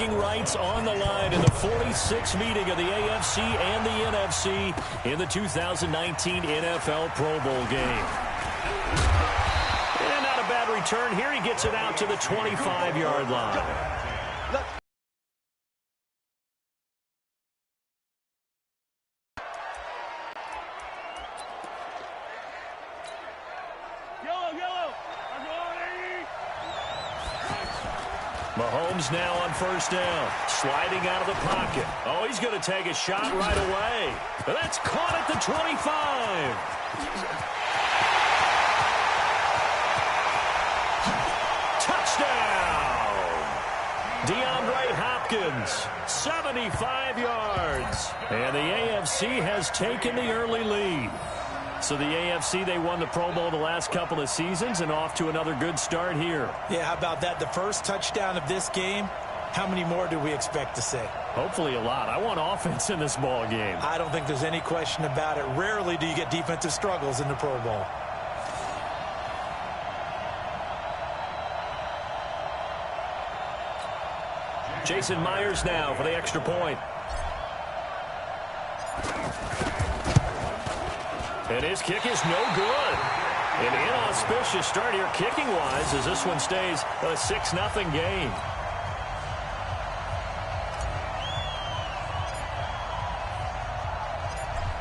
bragging rights on the line in the 46th meeting of the AFC and the NFC in the 2019 NFL Pro Bowl game. And not a bad return here. He gets it out to the 25-yard line. Mahomes now on first down, sliding out of the pocket. Oh, he's going to take a shot right away. That's caught at the 25. Touchdown! DeAndre Hopkins, 75 yards. And the AFC has taken the early lead. So the AFC, they won the Pro Bowl the last couple of seasons and off to another good start here. Yeah, how about that? The first touchdown of this game. How many more do we expect to see? Hopefully a lot. I want offense in this ball game. I don't think there's any question about it. Rarely do you get defensive struggles in the Pro Bowl. Jason Myers now for the extra point. And his kick is no good. An inauspicious start here kicking-wise as this one stays a 6-0 game.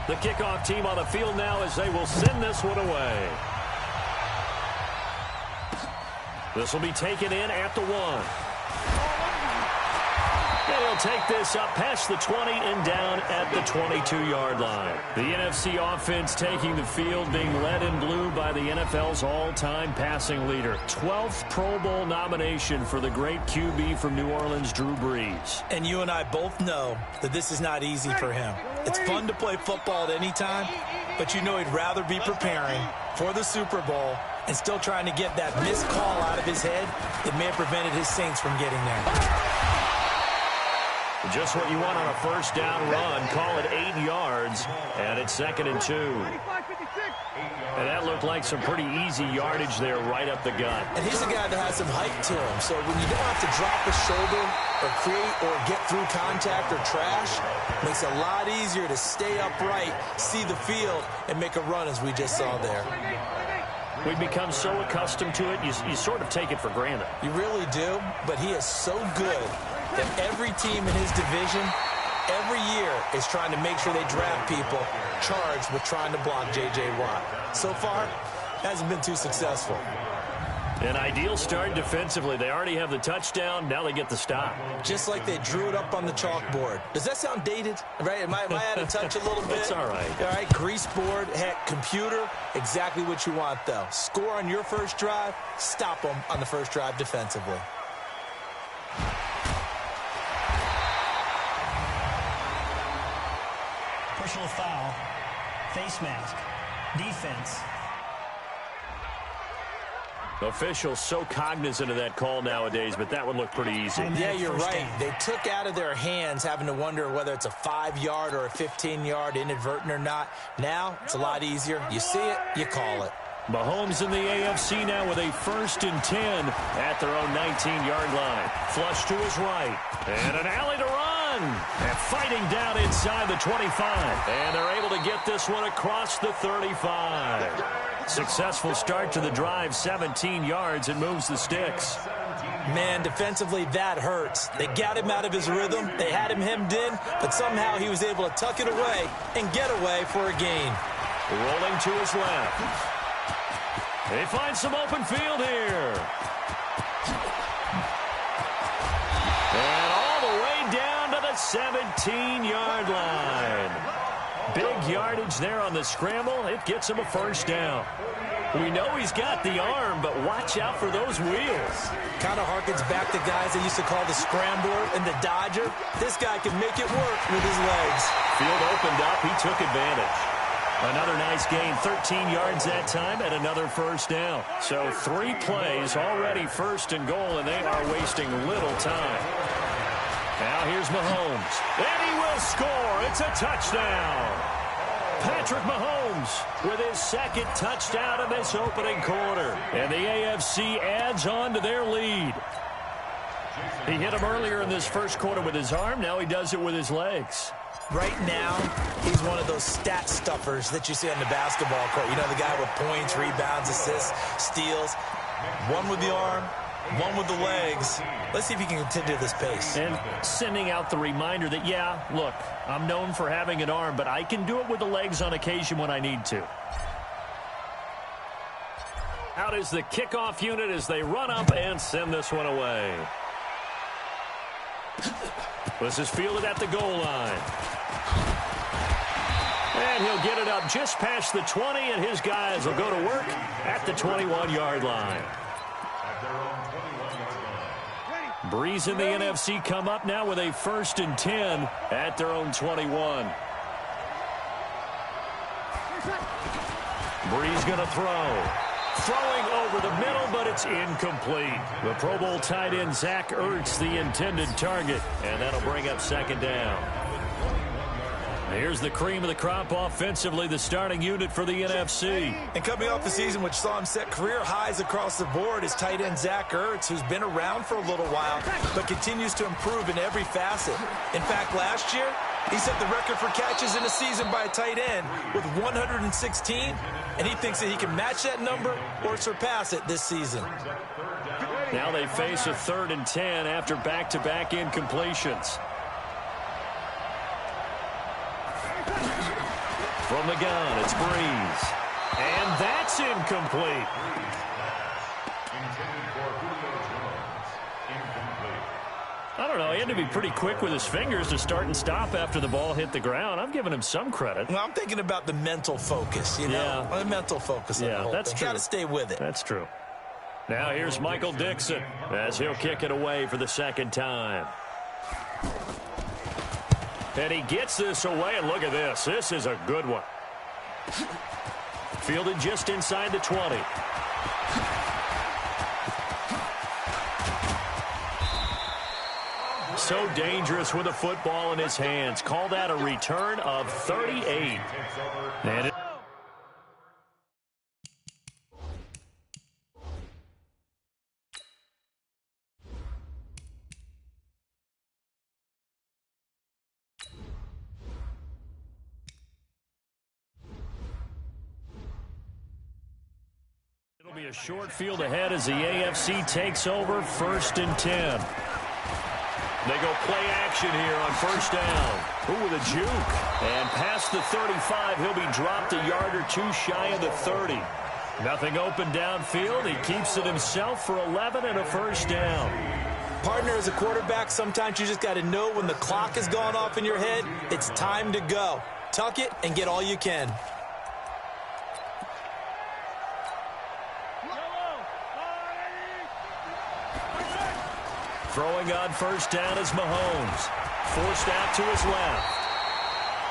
The kickoff team on the field now as they will send this one away. This will be taken in at the 1. And he'll take this up past the 20 and down at the 22-yard line. The NFC offense taking the field, being led in blue by the NFL's all-time passing leader. 12th Pro Bowl nomination for the great QB from New Orleans, Drew Brees. And you and I both know that this is not easy for him. It's fun to play football at any time, but you know he'd rather be preparing for the Super Bowl and still trying to get that missed call out of his head that may have prevented his Saints from getting there. Just what you want on a first down run. Call it 8 yards, and it's 2nd and 2. And that looked like some pretty easy yardage there right up the gut. And he's a guy that has some height to him, so when you don't have to drop a shoulder or create or get through contact or trash, it makes it a lot easier to stay upright, see the field, and make a run as we just saw there. We've become so accustomed to it, you sort of take it for granted. You really do, but he is so good that every team in his division every year is trying to make sure they draft people charged with trying to block J.J. Watt. So far, hasn't been too successful. An ideal start defensively. They already have the touchdown. Now they get the stop. Just like they drew it up on the chalkboard. Does that sound dated? Right? Am I out of touch a little bit? It's all right. All right, grease board, heck, computer, exactly what you want, though. Score on your first drive, stop them on the first drive defensively. Personal foul, face mask, defense. Officials so cognizant of that call nowadays, but that would look pretty easy. Yeah, you're right. They took out of their hands having to wonder whether it's a 5-yard or a 15-yard inadvertent or not. Now, it's a lot easier. You see it, you call it. Mahomes in the AFC now with a 1st and 10 at their own 19-yard line. Flush to his right. And an alley to run. And fighting down inside the 25. And they're able to get this one across the 35. Successful start to the drive, 17 yards, and moves the sticks. Man, defensively, that hurts. They got him out of his rhythm. They had him hemmed in, but somehow he was able to tuck it away and get away for a gain. Rolling to his left. They find some open field here. And all the way down to the 17-yard line. Big yardage there on the scramble. It gets him a first down. We know he's got the arm, but watch out for those wheels. Kind of harkens back to guys they used to call the scrambler and the dodger. This guy can make it work with his legs. Field opened up. He took advantage. Another nice gain, 13 yards that time, and another first down. So 3 plays, already 1st and goal, and they are wasting little time. Now here's Mahomes, and he will score. It's a touchdown. Patrick Mahomes with his 2nd touchdown in this opening quarter. And the AFC adds on to their lead. He hit him earlier in this first quarter with his arm. Now he does it with his legs. Right now, he's one of those stat stuffers that you see on the basketball court. You know, the guy with points, rebounds, assists, steals. One with the arm, one with the legs. Let's see if he can continue this pace. And sending out the reminder that, yeah, look, I'm known for having an arm, but I can do it with the legs on occasion when I need to. Out is the kickoff unit as they run up and send this one away. This is fielded at the goal line. And he'll get it up just past the 20, and his guys will go to work at the 21-yard line. Breeze and the NFC come up now with a 1st and 10 at their own 21. Breeze going to throw. Throwing over the middle, but it's incomplete. The Pro Bowl tight end Zach Ertz, the intended target, and that'll bring up 2nd down. Here's the cream of the crop offensively, the starting unit for the NFC. And coming off the season, which saw him set career highs across the board, is tight end Zach Ertz, who's been around for a little while, but continues to improve in every facet. In fact, last year, he set the record for catches in a season by a tight end with 116, and he thinks that he can match that number or surpass it this season. Now they face a 3rd and 10 after back-to-back incompletions. From the gun, it's Breeze. And that's incomplete. I don't know. He had to be pretty quick with his fingers to start and stop after the ball hit the ground. I'm giving him some credit. Well, I'm thinking about the mental focus, you know. Yeah. The mental focus. Yeah, that's true. Got to stay with it. That's true. Now here's Michael Dixon as he'll kick it away for the 2nd time. And he gets this away, and look at this. This is a good one. Fielded just inside the 20. So dangerous with a football in his hands. Call that a return of 38. And it'll be a short field ahead as the AFC takes over 1st and 10. They go play action here on 1st down. Ooh, with a juke. And past the 35, he'll be dropped a yard or two shy of the 30. Nothing open downfield. He keeps it himself for 11 and a 1st down. Partner, as a quarterback, sometimes you just got to know when the clock has gone off in your head, it's time to go. Tuck it and get all you can. Throwing on 1st down is Mahomes. Forced out to his left.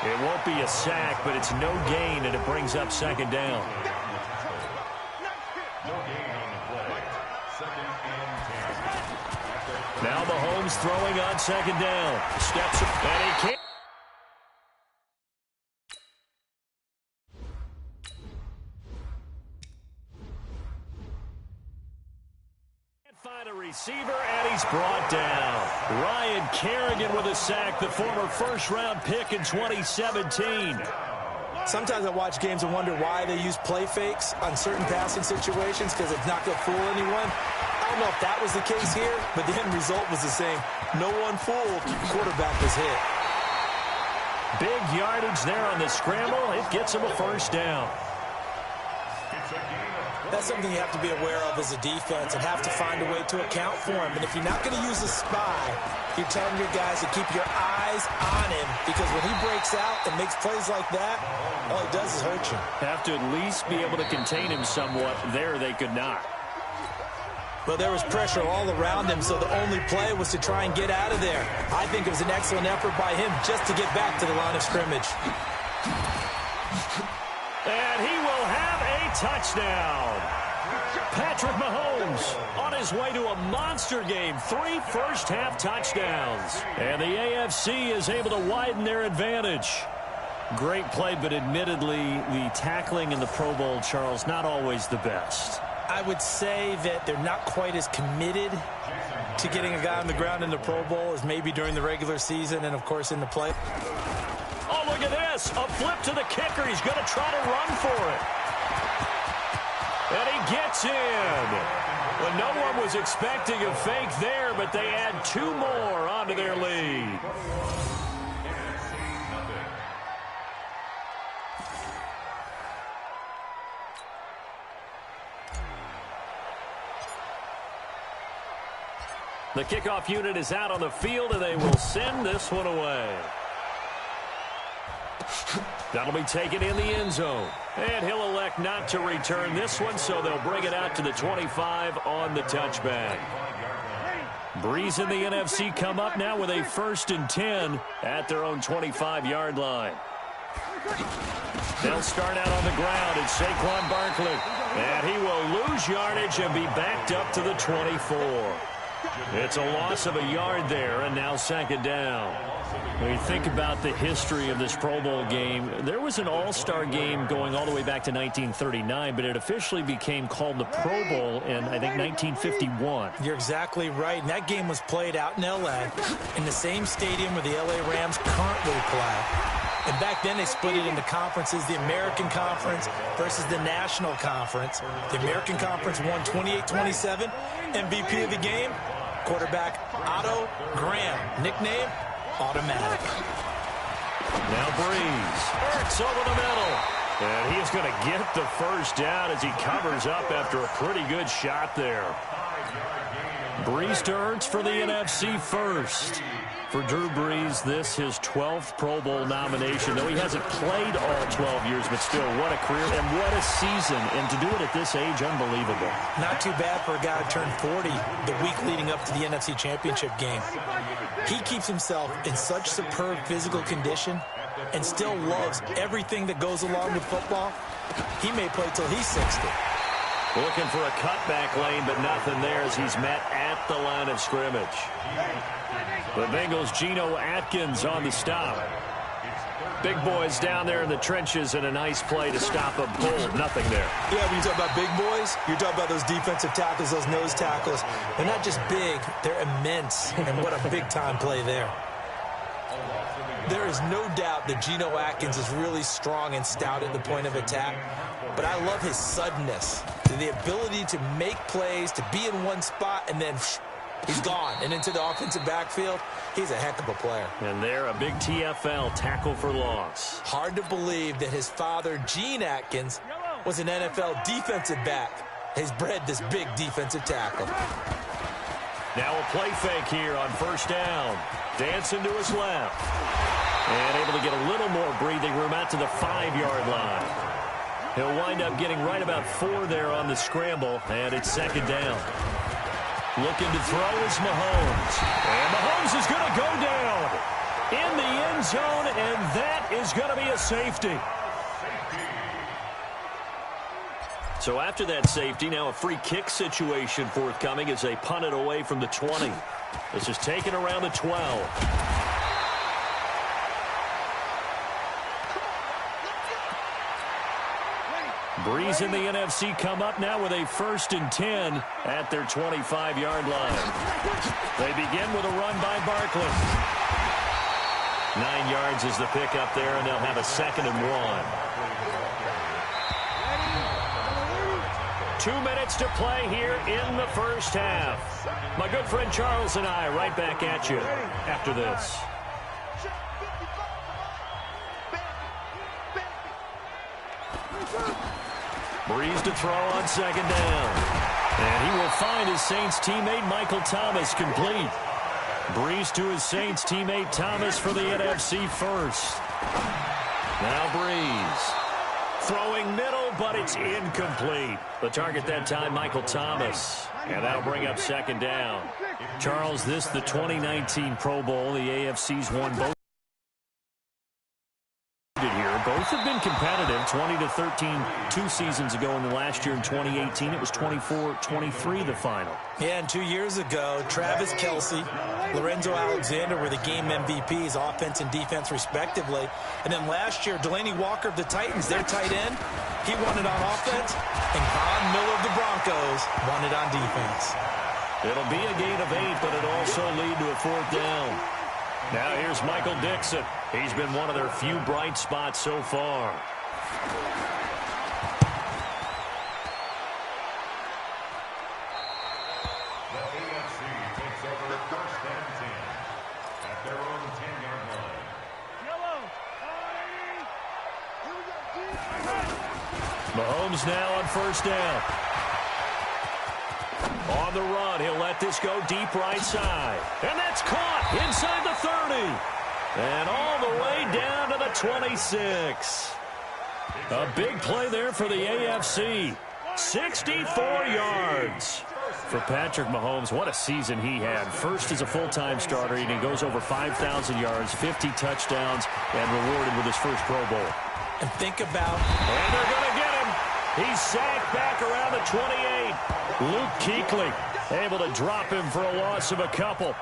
It won't be a sack, but it's no gain, and it brings up 2nd down. Now Mahomes throwing on 2nd down. Steps up, and he can't. Find a receiver, and he's brought down. Ryan Kerrigan with a sack, the former 1st-round pick in 2017. Sometimes I watch games and wonder why they use play fakes on certain passing situations because it's not going to fool anyone. I don't know if that was the case here, but the end result was the same. No one fooled. Quarterback was hit. Big yardage there on the scramble. It gets him a 1st down. That's something you have to be aware of as a defense and have to find a way to account for him. And if you're not going to use a spy, you're telling your guys to keep your eyes on him because when he breaks out and makes plays like that, all he does is hurt you. Have to at least be able to contain him somewhat. There they could not. Well, there was pressure all around him, so the only play was to try and get out of there. I think it was an excellent effort by him just to get back to the line of scrimmage. And he will have a touchdown. Patrick Mahomes on his way to a monster game. 3 first-half touchdowns. And the AFC is able to widen their advantage. Great play, but admittedly, the tackling in the Pro Bowl, Charles, not always the best. I would say that they're not quite as committed to getting a guy on the ground in the Pro Bowl as maybe during the regular season and, of course, in the play. Oh, look at this. A flip to the kicker. He's going to try to run for it. And he gets in. Well, no one was expecting a fake there, but they add 2 more onto their lead. The kickoff unit is out on the field, and they will send this one away. That'll be taken in the end zone. And he'll elect not to return this one, so they'll bring it out to the 25 on the touchback. Breeze and the NFC come up now with a 1st and 10 at their own 25-yard line. They'll start out on the ground. It's Saquon Barkley. And he will lose yardage and be backed up to the 24. It's a loss of a yard there, and now 2nd down. When you think about the history of this Pro Bowl game, there was an all-star game going all the way back to 1939, but it officially became called the Pro Bowl in, I think, 1951. You're exactly right. And that game was played out in L.A. in the same stadium where the L.A. Rams currently play. And back then they split it into conferences, the American Conference versus the National Conference. The American Conference won 28-27. MVP of the game, quarterback Otto Graham. Nickname, Automatic. Now Breeze. Ertz over the middle. And he's going to get the 1st down as he covers up after a pretty good shot there. Breeze to Ertz for the NFC first. For Drew Brees, this his 12th Pro Bowl nomination. Though he hasn't played all 12 years, but still, what a career and what a season. And to do it at this age, unbelievable. Not too bad for a guy who turned 40 the week leading up to the NFC Championship game. He keeps himself in such superb physical condition and still loves everything that goes along with football. He may play till he's 60. Looking for a cutback lane, but nothing there as he's met at the line of scrimmage. The Bengals' Geno Atkins on the stop. Big boys down there in the trenches and a nice play to stop a bull. Nothing there. Yeah, when you talk about big boys, you're talking about those defensive tackles, those nose tackles. They're not just big, they're immense. And what a big-time play there. There is no doubt that Geno Atkins is really strong and stout at the point of attack. But I love his suddenness, the ability to make plays, to be in one spot, and then he's gone and into the offensive backfield. He's a heck of a player. And there, a big TFL, tackle for loss. Hard to believe that his father, Gene Atkins, was an NFL defensive back. He's bred this big defensive tackle. Now a play fake here on 1st down. Dancing to his left. And able to get a little more breathing room out to the 5-yard line. He'll wind up getting right about 4 there on the scramble, and it's 2nd down. Looking to throw is Mahomes. And Mahomes is going to go down in the end zone, and that is going to be a safety. So after that safety, now a free kick situation forthcoming as they punt it away from the 20. This is taken around the 12. Breeze and the NFC come up now with a 1st and 10 at their 25-yard line. They begin with a run by Barkley. 9 yards is the pickup there, and they'll have a 2nd and 1. 2 minutes to play here in the 1st half. My good friend Charles and I right back at you after this. Breeze to throw on 2nd down. And he will find his Saints teammate Michael Thomas complete. Breeze to his Saints teammate Thomas for the NFC first. Now Breeze. Throwing middle, but it's incomplete. The target that time, Michael Thomas. And that'll bring up 2nd down. Charles, this the 2019 Pro Bowl. The AFC's won both here, Both have been competitive, 20-13 2 seasons ago, and then last year in 2018 it was 24-23 the final. Yeah, and 2 years ago, Travis Kelce, Lorenzo Alexander were the game MVPs, offense and defense respectively. And then last year, Delaney Walker of the Titans, their tight end, he won it on offense, and Von Miller of the Broncos won it on defense. It'll be a gain of 8, but it'll also lead to a 4th down. Now here's Michael Dixon. He's been one of their few bright spots so far. The AFC takes over 1st and 10 at their own 10-yard line. Mahomes now on 1st down. On the run, he'll let this go deep right side. And that's caught inside the 30. And all the way down to the 26. A big play there for the AFC. 64 yards for Patrick Mahomes. What a season he had. First as a full-time starter, and he goes over 5,000 yards, 50 touchdowns, and rewarded with his first Pro Bowl. And think about... And they're going to get him. He's sacked back around the 28. Luke Kuechly able to drop him for a loss of a couple.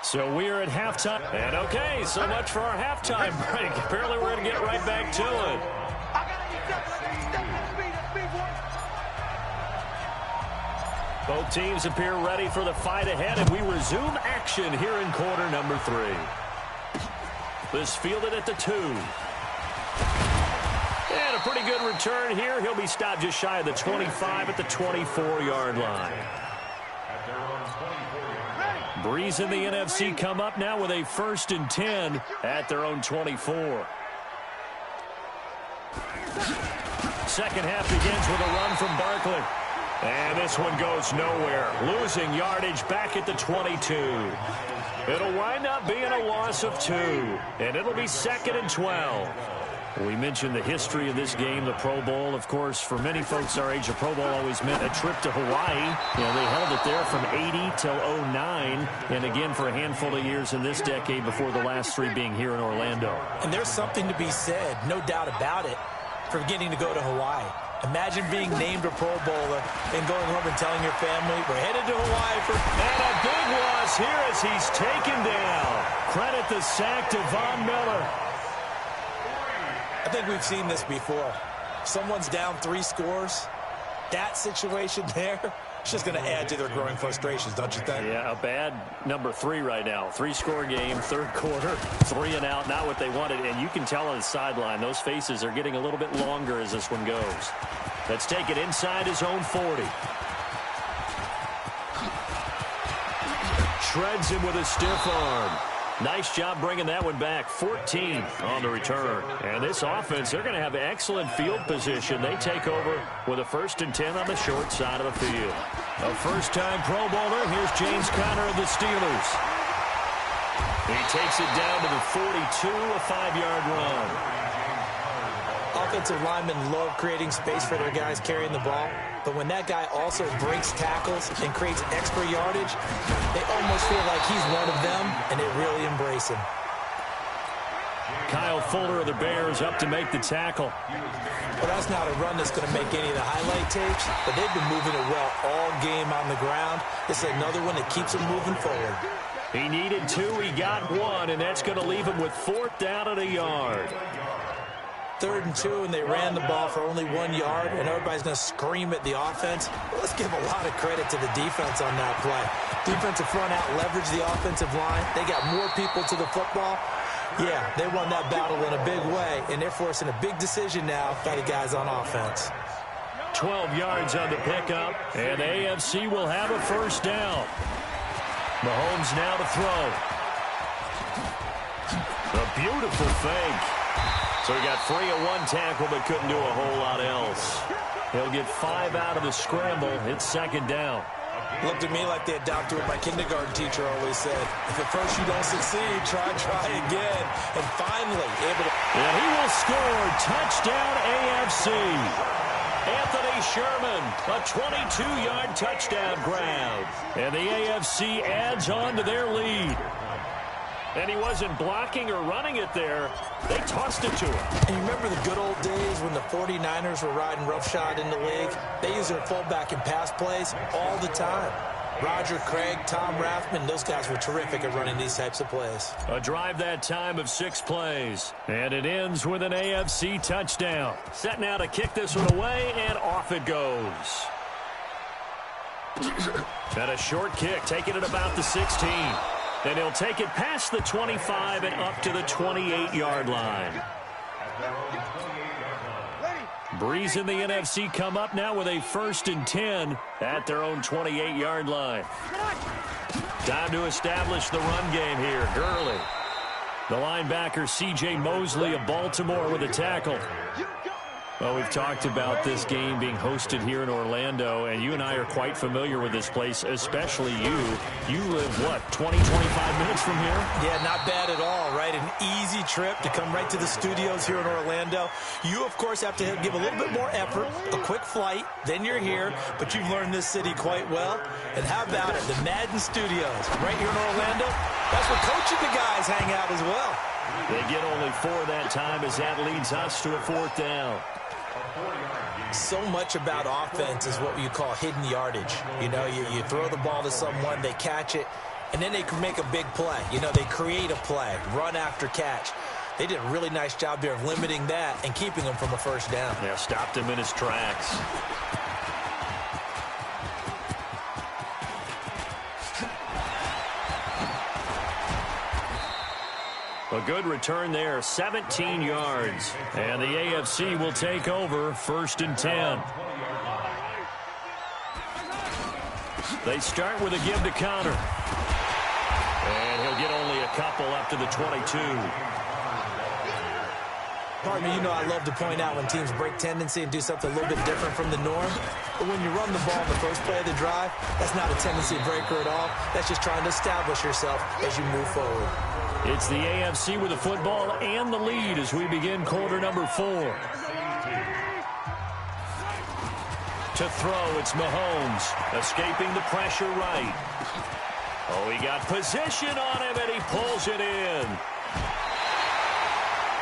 So we are at halftime. And okay, so much for our halftime break. Apparently we're going to get right back to it. Both teams appear ready for the fight ahead, and we resume action here in quarter number 3. This fielded at the 2. And a pretty good return here. He'll be stopped just shy of the 25 at the 24-yard line. Breeze and the NFC come up now with a 1st and 10 at their own 24. Second half begins with a run from Barkley. And this one goes nowhere. Losing yardage back at the 22. It'll wind up being a loss of 2. And it'll be 2nd and 12. We mentioned the history of this game, the Pro Bowl. Of course, for many folks our age, the Pro Bowl always meant a trip to Hawaii. You know, they held it there from 80 till 09, and again for a handful of years in this decade before the last 3 being here in Orlando. And there's something to be said, no doubt about it, for getting to go to Hawaii. Imagine being named a Pro Bowler and going home and telling your family, we're headed to Hawaii for... And a big loss here as he's taken down. Credit the sack to Von Miller. I think we've seen this before. Someone's down 3 scores. That situation there, it's just going to add to their growing frustrations, don't you think? Yeah, a bad number 3 right now. 3-score game, 3rd quarter, 3 and out, not what they wanted. And you can tell on the sideline, those faces are getting a little bit longer as this one goes. Let's take it inside his own 40. Shreds him with a stiff arm. Nice job bringing that one back. 14 on the return. And this offense, they're going to have excellent field position. They take over with a 1st and 10 on the short side of the field. A first-time Pro Bowler. Here's James Conner of the Steelers. He takes it down to the 42, a 5-yard run. Offensive linemen love creating space for their guys carrying the ball, but when that guy also breaks tackles and creates extra yardage, they almost feel like he's one of them, and they really embrace him. Kyle Fuller of the Bears up to make the tackle. Well, that's not a run that's going to make any of the highlight tapes, but they've been moving it well all game on the ground. This is another one that keeps them moving forward. He needed 2, he got 1, and that's going to leave him with 4th down at a yard. 3rd and 2, and they ran the ball for only 1 yard, and everybody's going to scream at the offense. Let's give a lot of credit to the defense on that play. Defensive front out leveraged the offensive line. They got more people to the football. Yeah, they won that battle in a big way, and they're forcing a big decision now by the guys on offense. 12 yards on the pickup, and the AFC will have a 1st down. Mahomes now to throw. A beautiful fake. So he got free of 1 tackle, but couldn't do a whole lot else. He'll get 5 out of the scramble. It's 2nd down. Looked at me like they adopted what my kindergarten teacher always said. If at first you don't succeed, try again. And finally, able to... And he will score. Touchdown AFC. Anthony Sherman, a 22-yard touchdown grab. And the AFC adds on to their lead. And he wasn't blocking or running it there. They tossed it to him. And you remember the good old days when the 49ers were riding roughshod in the league? They used their fullback in pass plays all the time. Roger Craig, Tom Rathman, those guys were terrific at running these types of plays. A drive that time of 6 plays. And it ends with an AFC touchdown. Set now to kick this one away, and off it goes. And a short kick, taking it about the 16. And he'll take it past the 25 and up to the 28-yard line. Breeze in the NFC come up now with a 1st and 10 at their own 28-yard line. Time to establish the run game here. Gurley. The linebacker C.J. Mosley of Baltimore with a tackle. Well, we've talked about this game being hosted here in Orlando, and you and I are quite familiar with this place, especially you. You live, what, 20, 25 minutes from here? Yeah, not bad at all, right? An easy trip to come right to the studios here in Orlando. You, of course, have to give a little bit more effort, a quick flight, then you're here, but you've learned this city quite well. And how about it, the Madden Studios right here in Orlando? That's where Coach and the guys hang out as well. They get only 4 that time as that leads us to a 4th down. So much about offense is what you call hidden yardage. You know, you throw the ball to someone, they catch it, and then they can make a big play. You know, they create a play, run after catch. They did a really nice job there of limiting that and keeping him from a 1st down. Yeah, stopped him in his tracks. A good return there, 17 yards. And the AFC will take over 1st and 10. They start with a give to Connor. And he'll get only a couple up to the 22. Pardon me, you know I love to point out when teams break tendency and do something a little bit different from the norm. But when you run the ball in the first play of the drive, that's not a tendency breaker at all. That's just trying to establish yourself as you move forward. It's the AFC with the football and the lead as we begin quarter number 4. To throw, it's Mahomes, escaping the pressure right. Oh, he got position on him, and he pulls it in.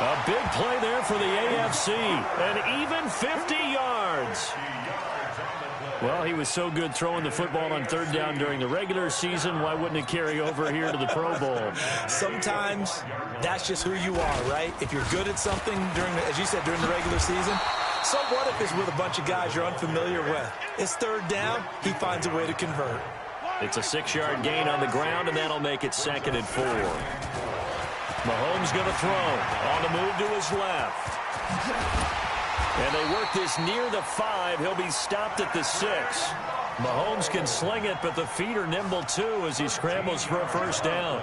A big play there for the AFC, and even 50 yards. Well, he was so good throwing the football on 3rd down during the regular season. Why wouldn't it carry over here to the Pro Bowl? Sometimes that's just who you are, right? If you're good at something during, as you said, during the regular season, so what if it's with a bunch of guys you're unfamiliar with? It's 3rd down. He finds a way to convert. It's a 6-yard gain on the ground, and that'll make it 2nd and 4. Mahomes going to throw. On the move to his left. And they work this near the 5. He'll be stopped at the 6. Mahomes can sling it, but the feet are nimble too as he scrambles for a 1st down.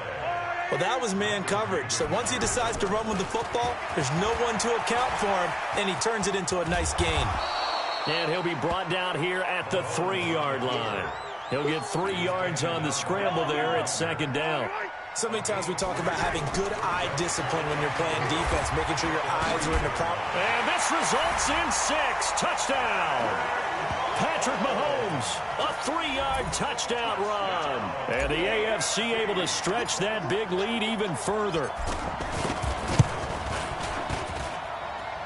Well, that was man coverage. So once he decides to run with the football, there's no one to account for him, and he turns it into a nice gain. And he'll be brought down here at the 3-yard line. He'll get 3 yards on the scramble there at 2nd down. So many times we talk about having good eye discipline when you're playing defense, making sure your eyes are in the proper. And this results in 6. Touchdown. Patrick Mahomes, a 3-yard touchdown run. And the AFC able to stretch that big lead even further.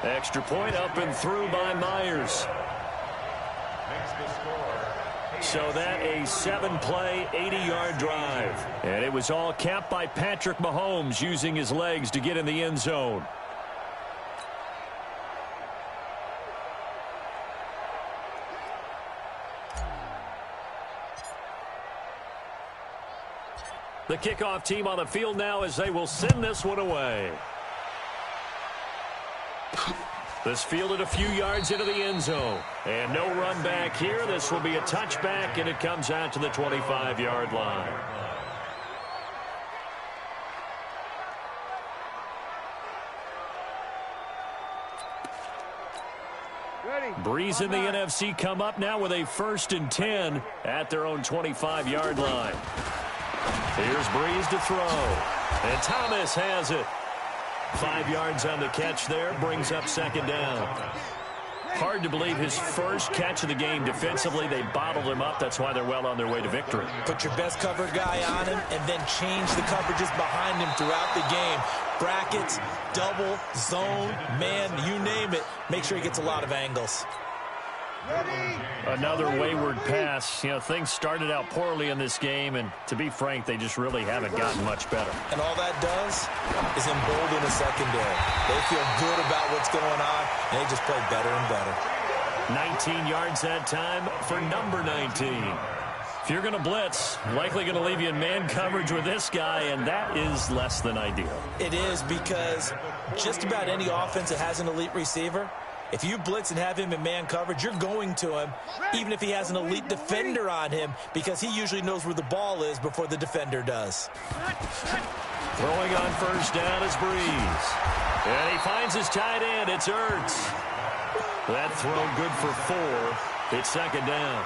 Extra point up and through by Myers. So that a 7-play, 80-yard drive. And it was all capped by Patrick Mahomes using his legs to get in the end zone. The kickoff team on the field now as they will send this one away. This fielded a few yards into the end zone. And no run back here. This will be a touchback, and it comes out to the 25-yard line. Breeze in the NFC come up now with a 1st and 10 at their own 25-yard line. Here's Breeze to throw. And Thomas has it. 5 yards on the catch there, brings up 2nd down. Hard to believe his first catch of the game defensively. They bottled him up. That's why they're well on their way to victory. Put your best cover guy on him and then change the coverages behind him throughout the game. Brackets, double, zone, man, you name it. Make sure he gets a lot of angles. Another wayward pass. You know, things started out poorly in this game, and to be frank, they just really haven't gotten much better. And all that does is embolden the secondary. They feel good about what's going on, and they just play better and better. 19 yards that time for number 19. If you're going to blitz, likely going to leave you in man coverage with this guy, and that is less than ideal. It is, because just about any offense that has an elite receiver, if you blitz and have him in man coverage, you're going to him, even if he has an elite defender on him, because he usually knows where the ball is before the defender does. Throwing on first down is Breeze. And he finds his tight end. It's Ertz. That throw good for 4. It's second down.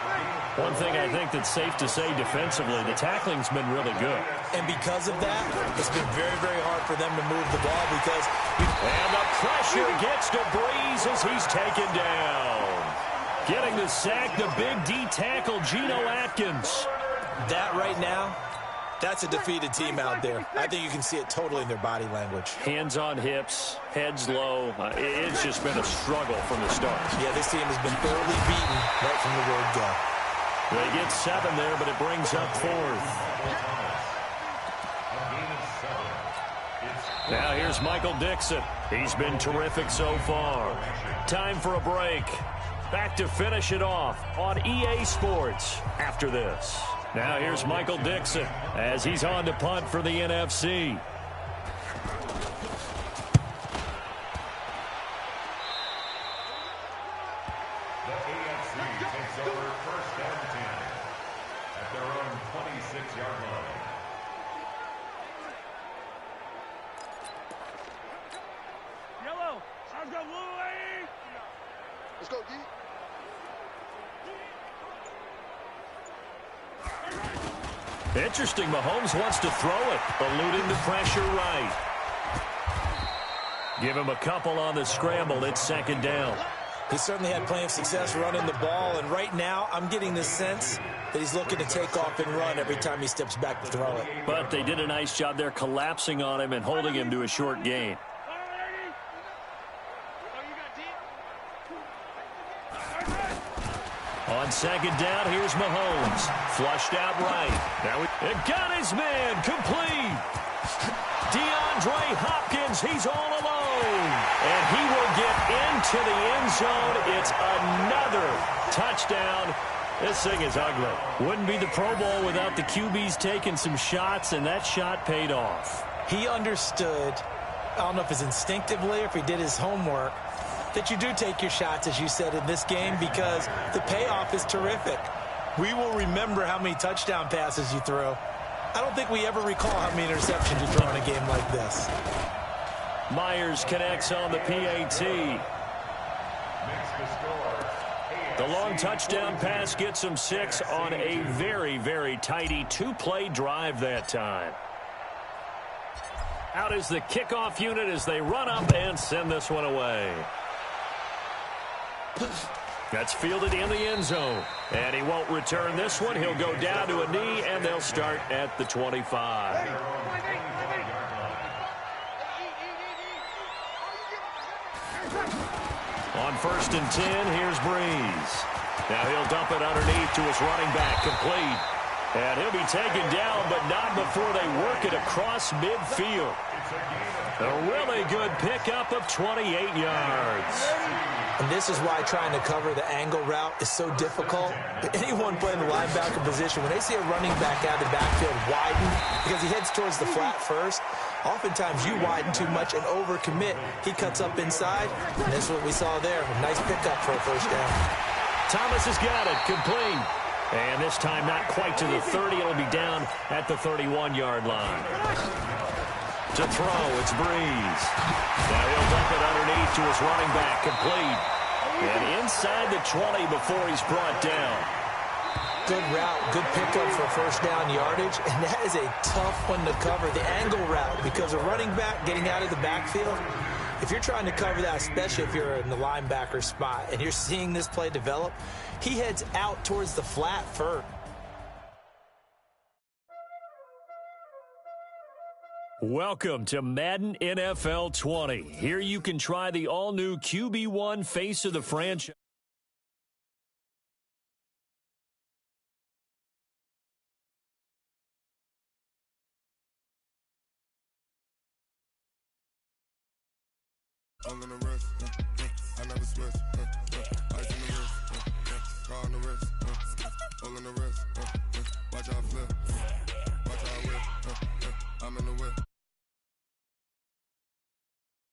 One thing I think that's safe to say defensively, the tackling's been really good. And because of that, it's been very, very hard for them to move the ball because... And the pressure gets to Breeze as he's taken down. Getting the sack, the big D tackle, Geno Atkins. That right now, that's a defeated team out there. I think you can see it totally in their body language. Hands on hips, heads low. It's just been a struggle from the start. Yeah, this team has been thoroughly beaten right from the word go. They get 7 there, but it brings up 4th. Now here's Michael Dixon. He's been terrific so far. Time for a break. Back to finish it off on EA Sports after this. Now here's Michael Dixon as he's on to punt for the NFC. The AFC takes over first and 10 at their own 26-yard line. Yellow, I've got Louis. Let's go, D. Interesting, Mahomes wants to throw it, eluding the pressure right. Give him a couple on the scramble. It's second down. He certainly had plenty of success running the ball, and right now I'm getting the sense that he's looking to take off and run every time he steps back to throw it. But they did a nice job there collapsing on him and holding him to a short gain. On second down, here's Mahomes. Flushed out right. Now it got his man complete. DeAndre Hopkins, he's all alone. And he will get into the end zone. It's another touchdown. This thing is ugly. Wouldn't be the Pro Bowl without the QBs taking some shots, and that shot paid off. He understood, I don't know if it's instinctively or if he did his homework, that you do take your shots, as you said, in this game because the payoff is terrific. We will remember how many touchdown passes you throw. I don't think we ever recall how many interceptions you throw in a game like this. Myers connects on the PAT. The long touchdown pass gets him 6 on a very, very tidy 2-play drive that time. Out is the kickoff unit as they run up and send this one away. That's fielded in the end zone. And he won't return this one. He'll go down to a knee, and they'll start at the 25. On first and 10, here's Breeze. Now he'll dump it underneath to his running back, complete. And he'll be taken down, but not before they work it across midfield. A really good pickup of 28 yards. And this is why trying to cover the angle route is so difficult. Anyone playing the linebacker position, when they see a running back out of the backfield widen, because he heads towards the flat first, oftentimes you widen too much and overcommit. He cuts up inside, and that's what we saw there. A nice pickup for a first down. Thomas has got it, complete. And this time not quite to the 30. It'll be down at the 31-yard line. To throw, it's Breeze. Now he'll dump it underneath to his running back, complete. And inside the 20 before he's brought down. Good route, good pickup for first down yardage, and that is a tough one to cover, the angle route, because a running back getting out of the backfield, If you're trying to cover that, especially if you're in the linebacker spot and you're seeing this play develop, he heads out towards the flat first. Welcome to Madden NFL 20. Here you can try the all-new QB1 face of the franchise. All in the wrist, I never switch, ice in the wrist, car on the wrist, all in the wrist, watch out flip.